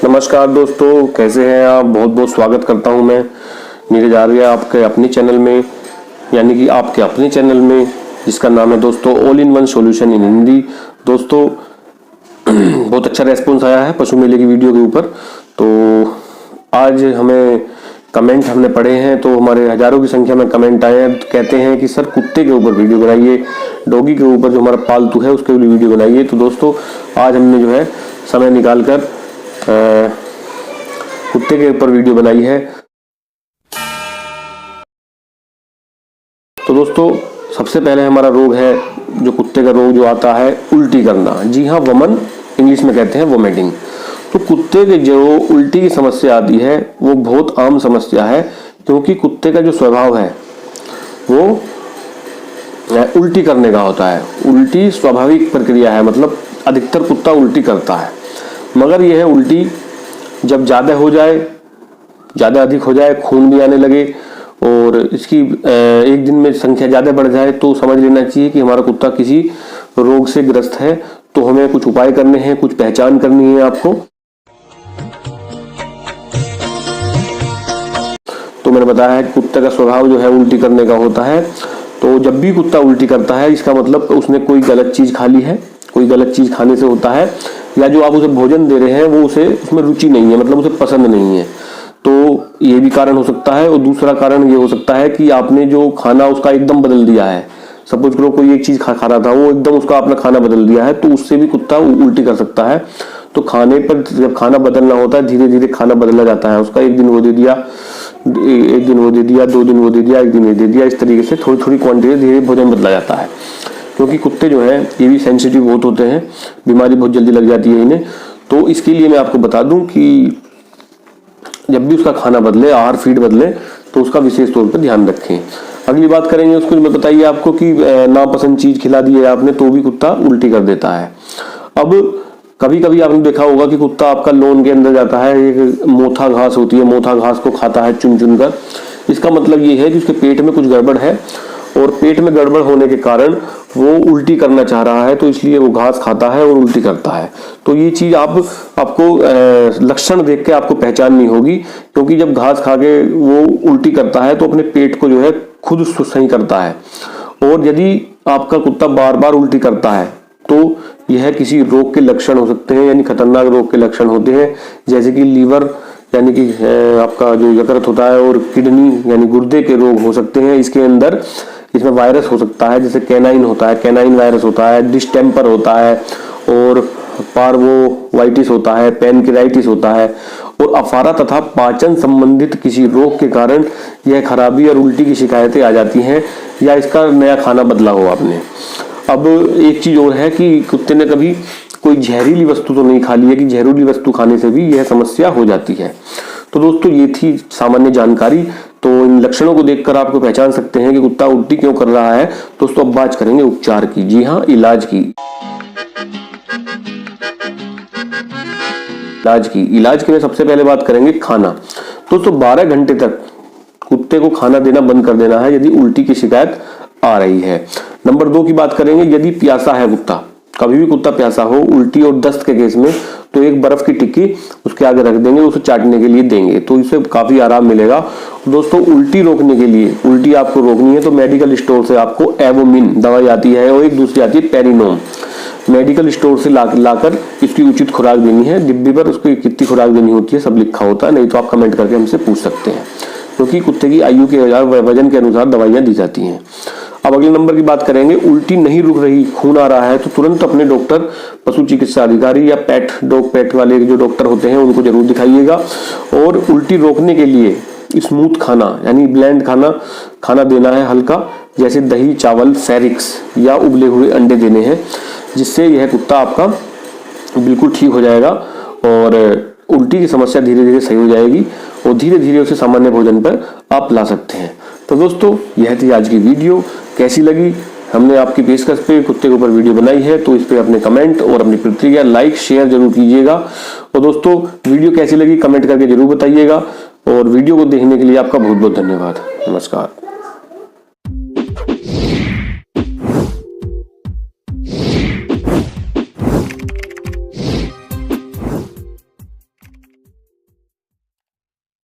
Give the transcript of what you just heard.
नमस्कार दोस्तों, कैसे हैं आप। बहुत बहुत स्वागत करता हूं मैं नीरज आर्या आपके अपने चैनल में, यानी कि आपके अपने चैनल में जिसका नाम है दोस्तों all in one solution in Hindi. दोस्तों बहुत अच्छा रेस्पॉन्स आया है पशु मेले की वीडियो के ऊपर। तो आज हमें कमेंट हमने पढ़े हैं, तो हमारे हजारों की संख्या में कमेंट आए हैं। कहते हैं कि सर कुत्ते के ऊपर वीडियो बनाइए, डॉगी के ऊपर जो हमारा पालतू है उसके लिए वीडियो बनाइए। तो दोस्तों आज हमने जो है समय निकालकर कुत्ते के ऊपर वीडियो बनाई है। तो दोस्तों सबसे पहले हमारा रोग है, जो कुत्ते का रोग जो आता है, उल्टी करना। जी हाँ, वमन इंग्लिश में कहते हैं वोमिटिंग। तो कुत्ते के जो उल्टी की समस्या आती है वो बहुत आम समस्या है, क्योंकि कुत्ते का जो स्वभाव है वो उल्टी करने का होता है। उल्टी स्वाभाविक प्रक्रिया है, मतलब अधिकतर कुत्ता उल्टी करता है, मगर यह उल्टी जब ज़्यादा हो जाए, ज़्यादा अधिक हो जाए, खून भी आने लगे और इसकी एक दिन में संख्या ज़्यादा बढ़ जाए, तो समझ लेना चाहिए कि हमारा कुत्ता किसी रोग से ग्रस्त है। तो हमें कुछ उपाय करने हैं, कुछ पहचान करनी है आपको। तो मैंने बताया है कि कुत्ते का स्वभाव जो है उल्टी करने का होता है। तो जब भी कुत्ता उल्टी करता है, इसका मतलब उसने कोई गलत चीज़ खा ली है। कोई गलत चीज़ खाने से होता है, या जो आप उसे भोजन दे रहे हैं वो उसे उसमें रुचि नहीं है, मतलब उसे पसंद नहीं है। तो ये भी कारण हो सकता है। और दूसरा कारण ये हो सकता है कि आपने जो खाना उसका एकदम बदल दिया है। सपोज करो कोई एक चीज़ खा रहा था, वो एकदम उसका आपने खाना बदल दिया है, तो उससे भी कुत्ता उल्टी कर सकता है। तो खाने पर जब खाना बदलना होता है, धीरे धीरे खाना बदला जाता है उसका। एक दिन वो दे दिया, एक दिन वो दे दिया, 2 दिन वो दे दिया, 1 दिन ये दे दिया। इस तरीके से थोड़ी थोड़ी क्वांटिटी धीरे भोजन बदला जाता है, क्योंकि कुत्ते जो हैं ये भी सेंसिटिव बहुत होते हैं, बीमारी बहुत जल्दी लग जाती है इन्हें। तो इसके लिए मैं आपको बता दूं कि जब भी उसका खाना बदले, आहार फीड बदले, तो उसका विशेष तौर पर ध्यान रखें। अगली बात करेंगे उसको, मैं बताइए आपको कि नापसंद चीज खिला दी है आपने तो भी कुत्ता उल्टी कर देता है। अब कभी कभी आपने देखा होगा कि कुत्ता आपका लॉन के अंदर जाता है, एक मोथा घास होती है, मोथा घास को खाता है चुन चुन कर। इसका मतलब ये है कि उसके पेट में कुछ गड़बड़ है, और पेट में गड़बड़ होने के कारण वो उल्टी करना चाह रहा है, तो इसलिए वो घास खाता है और उल्टी करता है। तो ये चीज़ आपको लक्षण देख के आपको पहचाननी होगी, क्योंकि जब घास खा के वो उल्टी करता है तो अपने पेट को जो है खुद सही करता है। और यदि आपका कुत्ता बार बार उल्टी करता है तो यह किसी रोग के लक्षण हो सकते हैं, यानी खतरनाक रोग के लक्षण होते हैं, जैसे कि लीवर यानी कि आपका जो यकृत होता है, और किडनी यानी गुर्दे के रोग हो सकते हैं। इसके अंदर इसमें वायरस हो सकता है, जैसे कैनाइन होता है, कैनाइन वायरस होता है, डिस्टेम्पर होता है, और पार्वोवाइटिस होता है, पैनक्रियाटिस होता है। और अफारा तथा पाचन संबंधित किसी रोग के कारण यह खराबी और उल्टी की शिकायतें आ जाती हैं, या इसका नया खाना बदला हो आपने। अब एक चीज और है कि कुत्ते ने कभी कोई जहरीली वस्तु तो नहीं खा ली है, कि जहरीली वस्तु खाने से भी यह समस्या हो जाती है। तो दोस्तों ये थी सामान्य जानकारी। तो इन लक्षणों को देखकर आपको पहचान सकते हैं कि कुत्ता उल्टी क्यों कर रहा है। दोस्तों अब बात करेंगे उपचार की, जी हाँ, इलाज की। इलाज की में सबसे पहले बात करेंगे खाना। दोस्तों 12 घंटे तक कुत्ते को खाना देना बंद कर देना है यदि उल्टी की शिकायत आ रही है। नंबर 2 की बात करेंगे, यदि प्यासा है कुत्ता, कभी भी कुत्ता प्यासा हो, उल्टी और दस्त के केस में, तो एक बर्फ की टिक्की उसके आगे रख देंगे, उसे चाटने के लिए देंगे, तो इससे काफी आराम मिलेगा। दोस्तों उल्टी रोकने के लिए, उल्टी आपको रोकनी है तो मेडिकल स्टोर से आपको एवोमिन दवाई आती है, और एक दूसरी आती है पेरिनोम। मेडिकल स्टोर से लाकर इसकी उचित खुराक देनी है। डिब्बी पर उसको कितनी खुराक देनी होती है सब लिखा होता है, नहीं तो आप कमेंट करके हमसे पूछ सकते हैं, क्योंकि कुत्ते की आयु के वजन के अनुसार दवाइयां दी जाती हैं। अब अगले नंबर की बात करेंगे, उल्टी नहीं रुक रही, खून आ रहा है, तो तुरंत अपने डॉक्टर, पशु चिकित्सा अधिकारी या पेट वाले जो डॉक्टर होते हैं उनको जरूर दिखाइएगा। और उल्टी रोकने के लिए स्मूथ खाना यानी ब्लेंड खाना देना है, हल्का, जैसे दही, चावल, फेरिक्स या उबले हुए अंडे देने हैं, जिससे यह कुत्ता आपका बिल्कुल ठीक हो जाएगा और उल्टी की समस्या धीरे धीरे सही हो जाएगी, और धीरे धीरे उसे सामान्य भोजन पर आप ला सकते हैं। तो दोस्तों यह थी आज की वीडियो। कैसी लगी, हमने आपकी पेशकश पे कुत्ते के ऊपर वीडियो बनाई है, तो इस पे अपने कमेंट और अपनी प्रतिक्रिया लाइक शेयर जरूर कीजिएगा। और दोस्तों वीडियो कैसी लगी कमेंट करके जरूर बताइएगा, और वीडियो को देखने के लिए आपका बहुत बहुत धन्यवाद। नमस्कार।